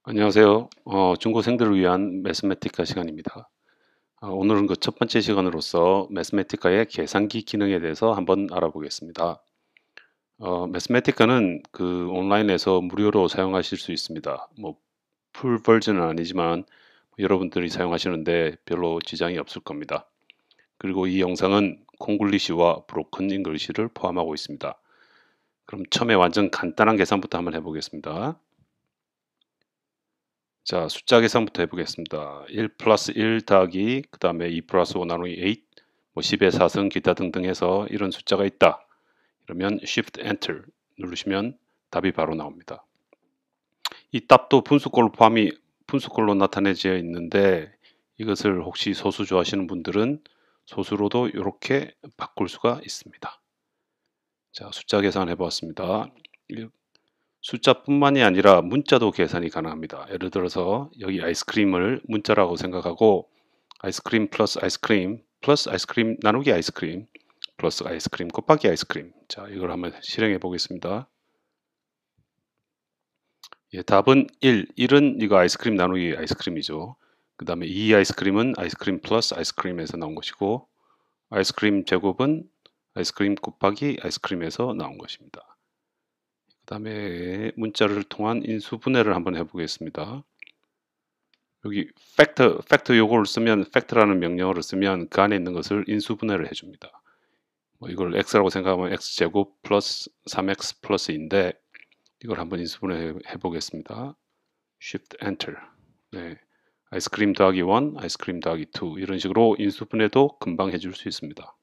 안녕하세요. 중고생들을 위한 매스매티카 시간입니다. 오늘은 그 첫 번째 시간으로서 매스매티카의 계산기 기능에 대해서 한번 알아보겠습니다. 매스매티카는 그 온라인에서 무료로 사용하실 수 있습니다. 뭐 풀 버전은 아니지만 여러분들이 사용하시는데 별로 지장이 없을 겁니다. 그리고 이 영상은 콩글리시와 브로큰 잉글리시를 포함하고 있습니다. 그럼 처음에 완전 간단한 계산부터 한번 해보겠습니다. 자, 숫자 계산부터 해보겠습니다. 1 플러스 1 더하기 그 다음에 2 플러스 5 나누기 8 뭐 10의 4승 기타 등등 해서 이런 숫자가 있다. 그러면 Shift Enter 누르시면 답이 바로 나옵니다. 이 답도 분수꼴로 나타내져 있는데 이것을 혹시 소수 좋아하시는 분들은 소수로도 이렇게 바꿀 수가 있습니다. 자, 숫자 계산해 보았습니다. 숫자뿐만이 아니라 문자도 계산이 가능합니다. 예를 들어서 여기 아이스크림을 문자라고 생각하고 아이스크림 플러스 아이스크림 나누기 아이스크림 플러스 아이스크림 곱하기 아이스크림. 자, 이걸 한번 실행해 보겠습니다. 예, 답은 1. 1은 이거 아이스크림 나누기 아이스크림이죠. 그 다음에 2 아이스크림은 아이스크림 플러스 아이스크림에서 나온 것이고 아이스크림 제곱은 아이스크림 곱하기 아이스크림에서 나온 것입니다. 그 다음에 문자를 통한 인수분해를 한번 해보겠습니다. 여기 팩터 요거를 쓰면 팩터라는 명령어를 쓰면 그 안에 있는 것을 인수분해를 해줍니다. 뭐 이걸 x라고 생각하면 x제곱 플러스 3x 플러스인데 이걸 한번 인수분해 해보겠습니다. Shift Enter. 네. 아이스크림 더하기 1, 아이스크림 더하기 2 이런 식으로 인수분해도 금방 해줄 수 있습니다.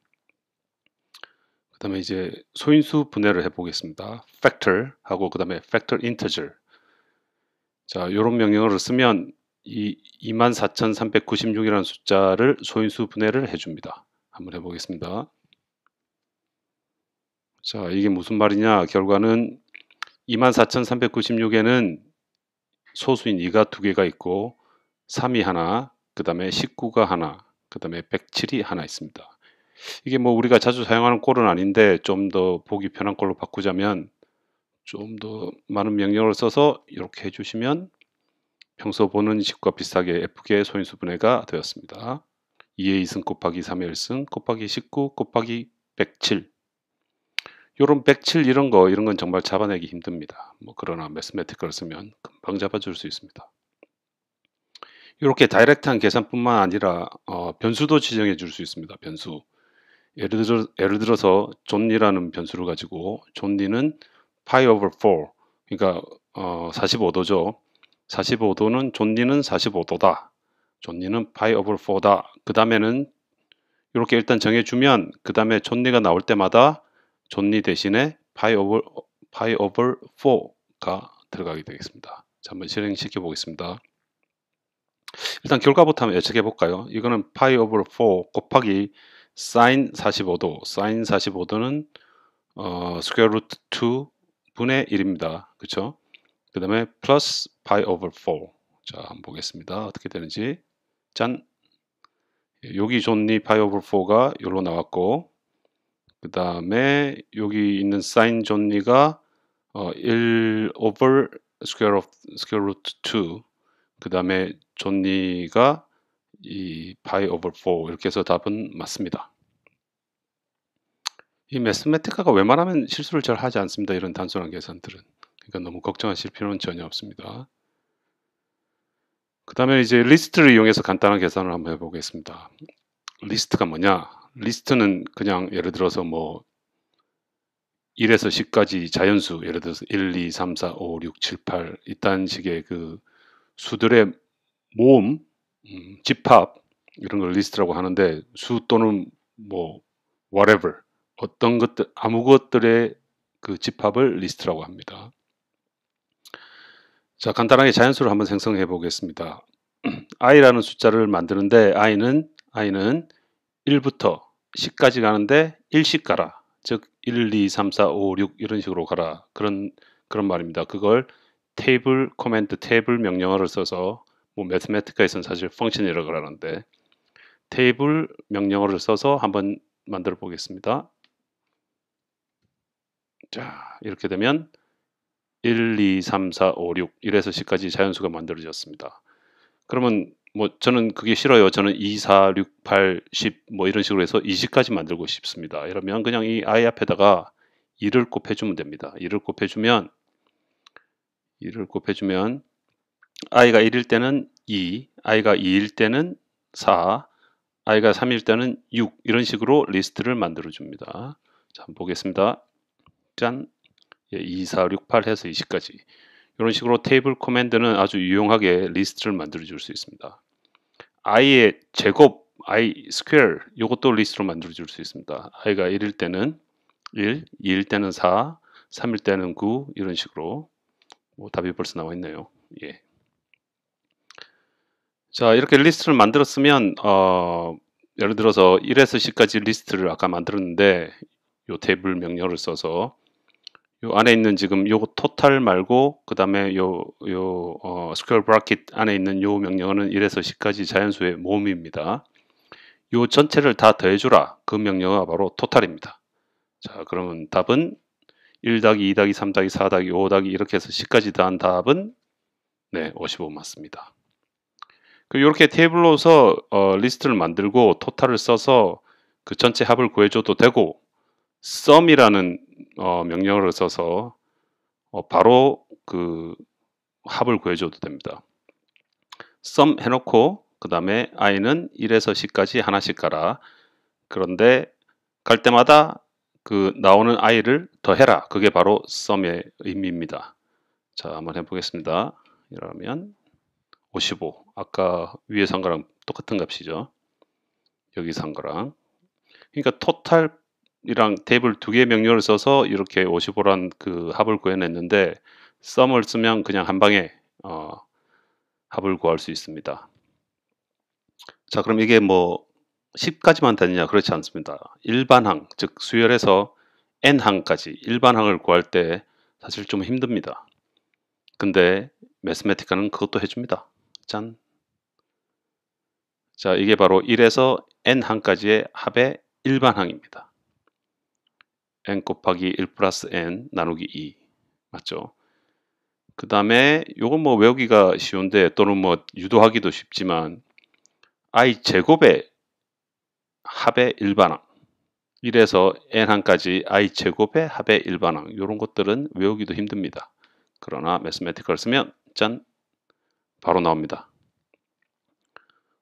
그 다음에 이제 소인수 분해를 해보겠습니다. Factor 하고 그 다음에 Factor Integer. 자, 이런 명령어를 쓰면 이 24,396이라는 숫자를 소인수 분해를 해줍니다. 한번 해보겠습니다. 자, 이게 무슨 말이냐? 결과는 24,396에는 소수인 2가 2개가 있고 3이 하나, 그 다음에 19가 하나, 그 다음에 107이 하나 있습니다. 이게 뭐 우리가 자주 사용하는 꼴은 아닌데 좀 더 보기 편한 꼴로 바꾸자면 좀 더 많은 명령을 써서 이렇게 해주시면 평소 보는 식과 비슷하게 예쁘게 소인수 분해가 되었습니다. 2의 2승 곱하기 3의 1승 곱하기 19 곱하기 107 요런 107 이런 건 정말 잡아내기 힘듭니다. 뭐 그러나 매스매티컬을 쓰면 금방 잡아줄 수 있습니다. 이렇게 다이렉트한 계산뿐만 아니라 변수도 지정해 줄 수 있습니다. 변수. 예를 들어서 존니라는 변수를 가지고 존니는 pi over 4 그러니까 45도죠. 45도는 존니는 45도다. 존니는 pi over 4다. 그 다음에는 이렇게 일단 정해주면 그 다음에 존니가 나올 때마다 존니 대신에 pi over 4가 들어가게 되겠습니다. 자, 한번 실행시켜 보겠습니다. 일단 결과부터 한번 예측해 볼까요? 이거는 pi over 4 곱하기 sin 45도. sin 45도는 square root 2 분의 1입니다. 그렇죠? 그 다음에 플러스 pi over 4. 자, 한번 보겠습니다. 어떻게 되는지. 짠. 여기 존니 pi over 4가 여기로 나왔고 그 다음에 여기 있는 sin 존니가 1 over square root 2. 그 다음에 존니가 이 pi over 4 이렇게 해서 답은 맞습니다. 이 매스매티카가 웬만하면 실수를 잘 하지 않습니다. 이런 단순한 계산들은. 그러니까 너무 걱정하실 필요는 전혀 없습니다. 그 다음에 이제 리스트를 이용해서 간단한 계산을 한번 해보겠습니다. 리스트가 뭐냐? 리스트는 그냥 예를 들어서 뭐 1에서 10까지 자연수, 예를 들어서 1, 2, 3, 4, 5, 6, 7, 8 이딴 식의 그 수들의 모음, 집합 이런 걸 리스트라고 하는데 수 또는 뭐 whatever 어떤 것들 아무 것들의 그 집합을 리스트라고 합니다. 자, 간단하게 자연수를 한번 생성해 보겠습니다. i라는 숫자를 만드는데 i는 1부터 10까지 가는데 1씩 가라. 즉 1, 2, 3, 4, 5, 6 이런 식으로 가라. 그런 말입니다. 그걸 테이블 코멘트 테이블 명령어를 써서 뭐 매스매티카에서는 사실 펑션이라고 하는데 테이블 명령어를 써서 한번 만들어 보겠습니다. 자, 이렇게 되면 1, 2, 3, 4, 5, 6 1에서 10까지 자연수가 만들어졌습니다. 그러면 뭐 저는 그게 싫어요. 저는 2, 4, 6, 8, 10 뭐 이런 식으로 해서 20까지 만들고 싶습니다. 이러면 그냥 이 i 앞에다가 2를 곱해주면 됩니다. 2를 곱해주면 i가 1일 때는 2, i가 2일 때는 4, i가 3일 때는 6 이런 식으로 리스트를 만들어 줍니다. 자, 한번 보겠습니다. 짠! 2, 4, 6, 8 해서 20까지 이런 식으로 테이블 코맨드는 아주 유용하게 리스트를 만들어 줄 수 있습니다. i의 제곱, i 스퀘어 이것도 리스트로 만들어 줄 수 있습니다. i가 1일 때는 1, 2일 때는 4, 3일 때는 9 이런 식으로 답이 벌써 나와 있네요. 예. 자, 이렇게 리스트를 만들었으면 예를 들어서 1에서 10까지 리스트를 아까 만들었는데 요 테이블 명령을 써서 요 안에 있는 지금 요 토탈 말고 그 다음에 스퀘어 브라켓 안에 있는 요 명령어는 1에서 10까지 자연수의 모음입니다. 요 전체를 다 더해주라. 그 명령어가 바로 토탈입니다. 자, 그러면 답은 1 더하기 2 더하기 3 더하기 4 더하기 5 더하기 이렇게 해서 10까지 더한 답은 네, 55 맞습니다. 이렇게 테이블로서 리스트를 만들고 토탈을 써서 그 전체 합을 구해줘도 되고 sum이라는 명령어를 써서 바로 그 합을 구해줘도 됩니다. sum 해놓고 그 다음에 i는 1에서 10까지 하나씩 가라. 그런데 갈 때마다 그 나오는 i를 더해라. 그게 바로 sum의 의미입니다. 자, 한번 해보겠습니다. 이러면 55. 아까 위에서 한 거랑 똑같은 값이죠. 여기서 한 거랑. 그러니까 토탈이랑 테이블 두 개의 명령을 써서 이렇게 55란 그 합을 구해냈는데 sum을 쓰면 그냥 한 방에 합을 구할 수 있습니다. 자, 그럼 이게 뭐 10까지만 되느냐? 그렇지 않습니다. 일반항, 즉 수열에서 n항까지 일반항을 구할 때 사실 좀 힘듭니다. 근데 매스매티카는 그것도 해줍니다. 짠. 자, 이게 바로 1에서 n항까지의 합의 일반항입니다. n 곱하기 1 플러스 n 나누기 2 맞죠? 그 다음에 요건 뭐 외우기가 쉬운데 또는 뭐 유도하기도 쉽지만 i 제곱의 합의 일반항 1에서 n항까지 i 제곱의 합의 일반항 이런 것들은 외우기도 힘듭니다. 그러나 매스매티컬 쓰면 짠 바로 나옵니다.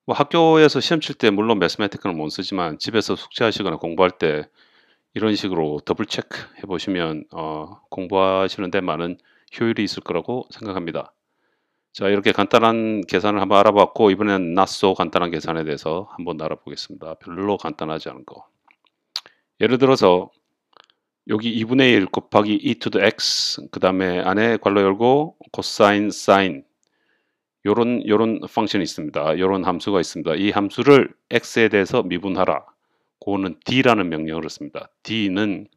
뭐 학교에서 시험 칠 때 물론 매스매티컬은 못 쓰지만 집에서 숙제하시거나 공부할 때 이런 식으로 더블 체크 해보시면 공부하시는 데 많은 효율이 있을 거라고 생각합니다. 자, 이렇게 간단한 계산을 한번 알아봤고 이번에는 not so 간단한 계산에 대해서 한번 알아보겠습니다. 별로 간단하지 않은 거. 예를 들어서 여기 2분의 1 곱하기 e to the x 그 다음에 안에 괄호 열고 코사인 사인 요런 펑션이 있습니다. 요런 함수가 있습니다. 이 함수를 x에 대해서 미분하라. 그거는 d라는 명령어를 씁니다. d는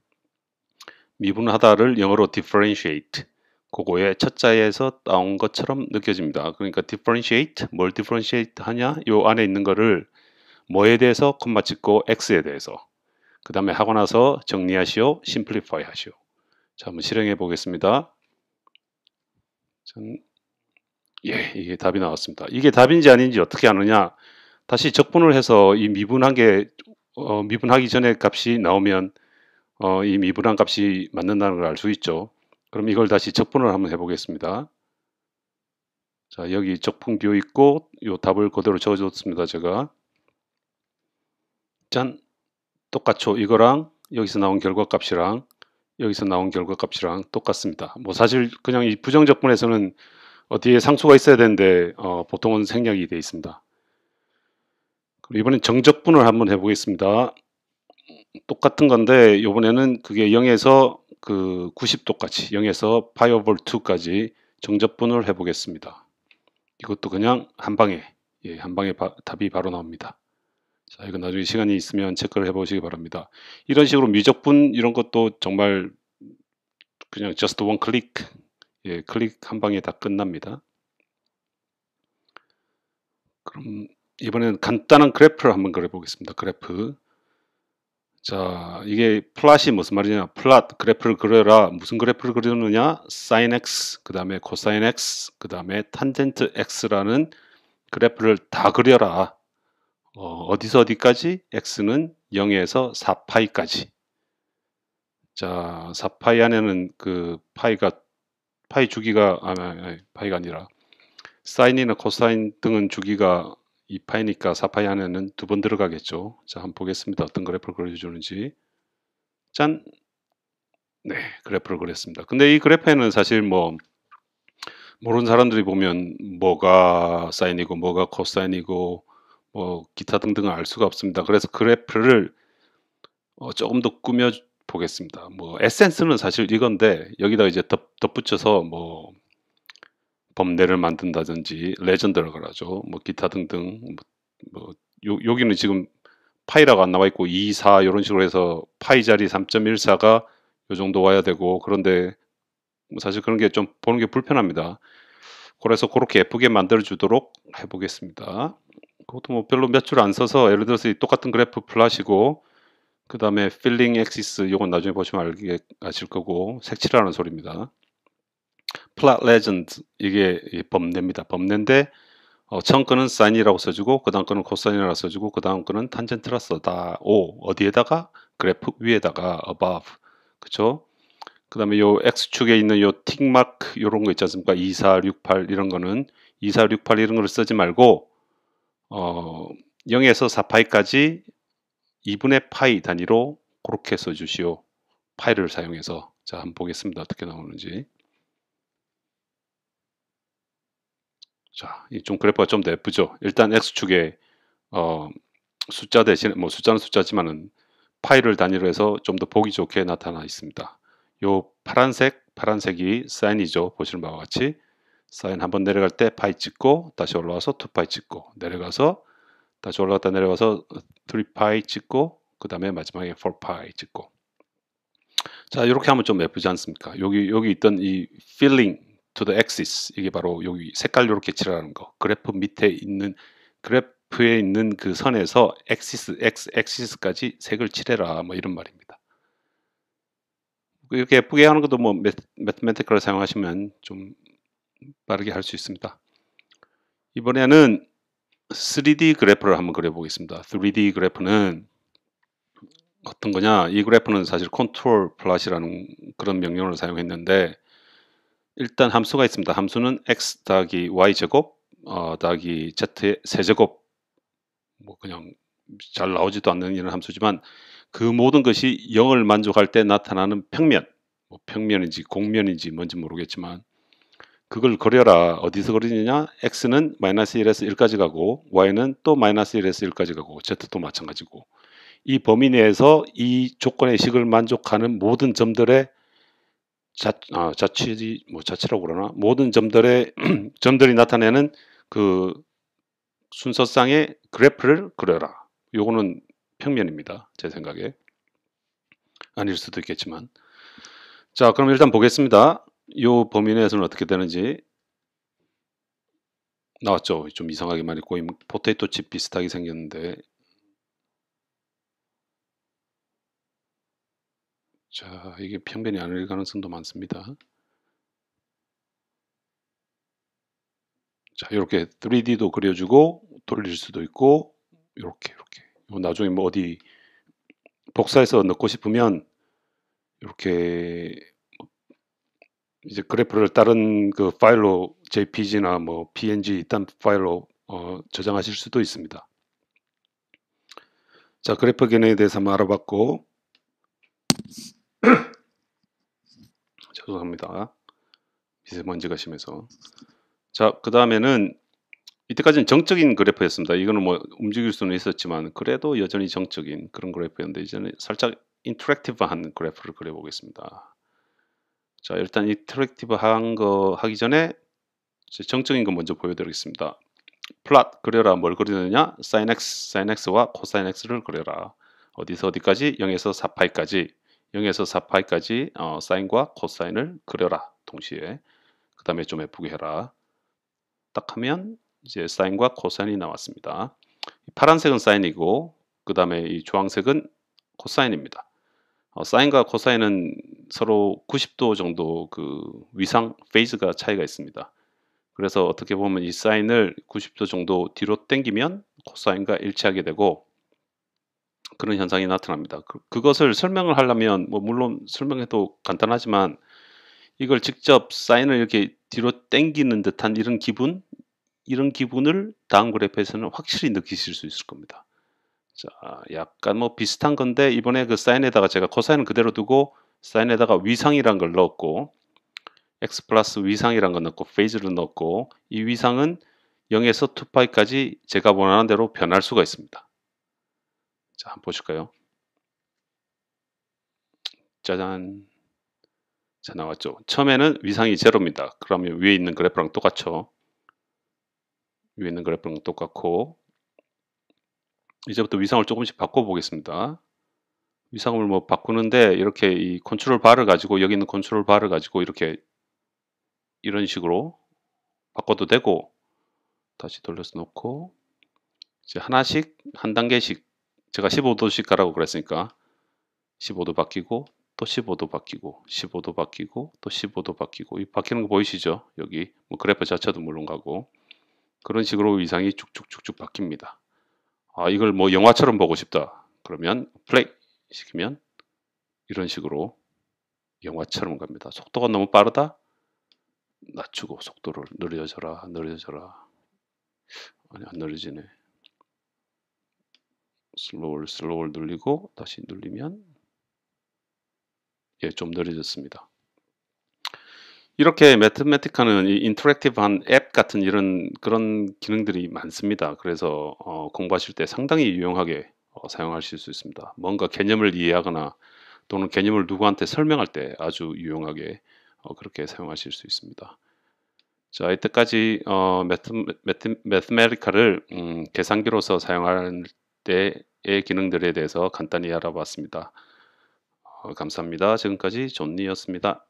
미분하다를 영어로 differentiate 그거의 첫 자에서 나온 것처럼 느껴집니다. 그러니까 differentiate 뭘 differentiate 하냐? 요 안에 있는 거를 뭐에 대해서 콤마 찍고 x에 대해서 그 다음에 하고 나서 정리하시오, simplify 하시오. 자, 한번 실행해 보겠습니다. 예, 이게 답이 나왔습니다. 이게 답인지 아닌지 어떻게 아느냐? 다시 적분을 해서 이 미분한 게 미분하기 전에 값이 나오면 이 미분한 값이 맞는다는 걸 알 수 있죠. 그럼 이걸 다시 적분을 한번 해보겠습니다. 자, 여기 적분 비어 있고 이 답을 그대로 적어줬습니다. 제가 짠 똑같죠. 이거랑 여기서 나온 결과값이랑 여기서 나온 결과값이랑 똑같습니다. 뭐 사실 그냥 이 부정적분에서는 뒤에 상수가 있어야 되는데 보통은 생략이 되어 있습니다. 그럼 이번엔 정적분을 한번 해보겠습니다. 똑같은 건데 이번에는 그게 0에서 그 90도까지 0에서 파이 오버 2까지 정적분을 해보겠습니다. 이것도 그냥 한 방에 한 방에 답이 바로 나옵니다. 자, 이거 나중에 시간이 있으면 체크를 해보시기 바랍니다. 이런 식으로 미적분 이런 것도 정말 그냥 just one click 클릭 한 방에 다 끝납니다. 그럼 이번에는 간단한 그래프를 한번 그려보겠습니다. 그래프. 자, 이게 플랫이 무슨 말이냐? 플랫 그래프를 그려라. 무슨 그래프를 그리느냐? sin x, 그 다음에 코사인 x, 그 다음에 탄젠트 x라는 그래프를 다 그려라. 어디서 어디까지? x는 0에서 4파이까지. 자, 4파이 안에는 그 파이 주기가 파이가 아니라 사인이나 코사인 등은 주기가 2파이니까 4파이 안에는 두 번 들어가겠죠. 자, 한번 보겠습니다. 어떤 그래프를 그려주는지. 짠! 네, 그래프를 그렸습니다. 근데 이 그래프에는 사실 뭐 모르는 사람들이 보면 뭐가 사인이고 뭐가 코사인이고 뭐 기타 등등을 알 수가 없습니다. 그래서 그래프를 조금 더 꾸며 보겠습니다. 뭐 에센스는 사실 이건데 여기다 이제 덧붙여서 뭐 범례를 만든다든지 레전드를 걸어죠. 뭐 기타 등등 여기는 지금 파이라고 안 나와 있고 2, 4 이런 식으로 해서 파이 자리 3.14가 요 정도 와야 되고 그런데 사실 그런 게 좀 보는 게 불편합니다. 그래서 그렇게 예쁘게 만들어 주도록 해보겠습니다. 그것도 뭐 별로 몇 줄 안 써서 예를 들어서 이 똑같은 그래프 플롯이고 그 다음에 필링 엑시스 이건 나중에 보시면 아실 거고 색칠하는 소리입니다. 플롯 레전드 이게 범례입니다. 범례인데 처음 거는 사인이라고 써주고 그 다음 거는 코사인이라고 써주고 그 다음 거는 탄젠트라 써다. 어디에다가? 그래프 위에다가 above 그쵸? 그 다음에 요 X축에 있는 요 틱마크 요런 거 있지 않습니까? 2, 4, 6, 8 이런 거는 2, 4, 6, 8 이런 거를 쓰지 말고 0에서 4파이까지 2분의 파이 단위로 그렇게 써주시오. 파이를 사용해서 자 한번 보겠습니다. 어떻게 나오는지. 자, 좀 그래프가 좀 더 예쁘죠? 일단 X축에 숫자 대신 뭐 숫자는 숫자지만은 파이를 단위로 해서 좀 더 보기 좋게 나타나 있습니다. 요 파란색이 사인이죠. 보시는 바와 같이 사인 한번 내려갈 때 파이 찍고 다시 올라와서 2파이 찍고 내려가서 다시 올라갔다 내려가서 3파이 찍고 그 다음에 마지막에 4파이 찍고 자 이렇게 하면 좀 예쁘지 않습니까? 여기 있던 이 filling to the axis 이게 바로 여기 색깔 이렇게 칠하는 거 그래프 밑에 있는 그래프에 있는 그 선에서 axis까지 색을 칠해라 뭐 이런 말입니다. 이렇게 예쁘게 하는 것도 뭐 매트매티컬을 사용하시면 좀 빠르게 할 수 있습니다. 이번에는 3D 그래프를 한번 그려보겠습니다. 3D 그래프는 어떤 거냐? 이 그래프는 사실 컨트롤 플롯이라는 그런 명령을 사용했는데 일단 함수가 있습니다. 함수는 x 더하기 y 제곱 더하기 z의 세제곱 뭐 그냥 잘 나오지도 않는 이런 함수지만 그 모든 것이 0을 만족할 때 나타나는 평면 뭐 평면인지 공면인지 뭔지 모르겠지만 그걸 그려라. 어디서 그리느냐? x는 마이너스 1에서 1까지 가고 y는 또 마이너스 1에서 1까지 가고 z도 마찬가지고 이 범위 내에서 이 조건의 식을 만족하는 모든 점들의 자치라고 그러나 모든 점들의 점들이 나타내는 그 순서상의 그래프를 그려라. 요거는 평면입니다. 제 생각에 아닐 수도 있겠지만 자 그럼 일단 보겠습니다. 요 범위 내에서는 어떻게 되는지 나왔죠. 좀 이상하게 많이 꼬임 포테이토 칩 비슷하게 생겼는데 자 이게 평면이 아닐 가능성도 많습니다. 자 이렇게 3D도 그려주고 돌릴 수도 있고 이렇게 나중에 뭐 어디 복사해서 넣고 싶으면 이렇게 이제 그래프를 다른 그 파일로 JPG나 뭐 PNG 일단 파일로 저장하실 수도 있습니다. 자 그래프 개념에 대해서 한번 알아봤고 죄송합니다. 미세먼지가 심해서 자 그 다음에는 이때까지는 정적인 그래프였습니다. 이거는 뭐 움직일 수는 있었지만 그래도 여전히 정적인 그런 그래프였는데 이제는 살짝 인터랙티브한 그래프를 그려보겠습니다. 자 일단 인터랙티브한 거 하기 전에 정적인 거 먼저 보여드리겠습니다. 플롯 그려라. 뭘 그리느냐? sin x와 cosine x를 그려라. 어디서 어디까지? 0에서 4파이까지 0에서 4파이까지 사인과 코사인을 그려라. 동시에 그 다음에 좀 예쁘게 해라. 딱 하면 이제 사인과 코사인이 나왔습니다. 파란색은 사인이고 그 다음에 이 주황색은 코사인입니다. 사인과 코사인은 서로 90도 정도 그 위상 페이즈가 차이가 있습니다. 그래서 어떻게 보면 이 사인을 90도 정도 뒤로 당기면 코사인과 일치하게 되고 그런 현상이 나타납니다. 그것을 설명을 하려면 뭐 물론 설명해도 간단하지만 이걸 직접 사인을 이렇게 뒤로 당기는 듯한 이런 기분을 다음 그래프에서는 확실히 느끼실 수 있을 겁니다. 자, 약간 뭐 비슷한 건데 이번에 그 사인에다가 제가 코사인은 그대로 두고 사인에다가 위상이란 걸 넣었고 x 플러스 위상이란 걸 넣고 페이즈를 넣었고 이 위상은 0에서 2파이까지 제가 원하는 대로 변할 수가 있습니다. 자, 한번 보실까요? 짜잔. 자, 나왔죠. 처음에는 위상이 제로입니다. 그러면 위에 있는 그래프랑 똑같죠. 위에 있는 그래프랑 똑같고 이제부터 위상을 조금씩 바꿔보겠습니다. 위상을 뭐 바꾸는데 이렇게 이 컨트롤 바를 가지고 여기 있는 컨트롤 바를 가지고 이렇게 이런 식으로 바꿔도 되고 다시 돌려서 놓고 이제 하나씩 한 단계씩 제가 15도씩 가라고 그랬으니까 15도 바뀌고 또 15도 바뀌고 15도 바뀌고 또 15도 바뀌고 이 바뀌는 거 보이시죠? 여기 뭐 그래프 자체도 물론 가고 그런 식으로 위상이 쭉쭉쭉쭉 바뀝니다. 이걸 뭐 영화처럼 보고 싶다. 그러면 플레이 시키면 이런 식으로 영화처럼 갑니다. 속도가 너무 빠르다? 낮추고 속도를 느려져라, 느려져라. 아니, 안 느려지네. 슬로우를 늘리고 다시 눌리면 예, 좀 느려졌습니다. 이렇게 매트매티카는 이 인터랙티브한 앱 같은 그런 기능들이 많습니다. 그래서 공부하실 때 상당히 유용하게 사용하실 수 있습니다. 뭔가 개념을 이해하거나 또는 개념을 누구한테 설명할 때 아주 유용하게 그렇게 사용하실 수 있습니다. 자, 이때까지 매트메티카를 계산기로서 사용할 때의 기능들에 대해서 간단히 알아봤습니다. 감사합니다. 지금까지 존니였습니다.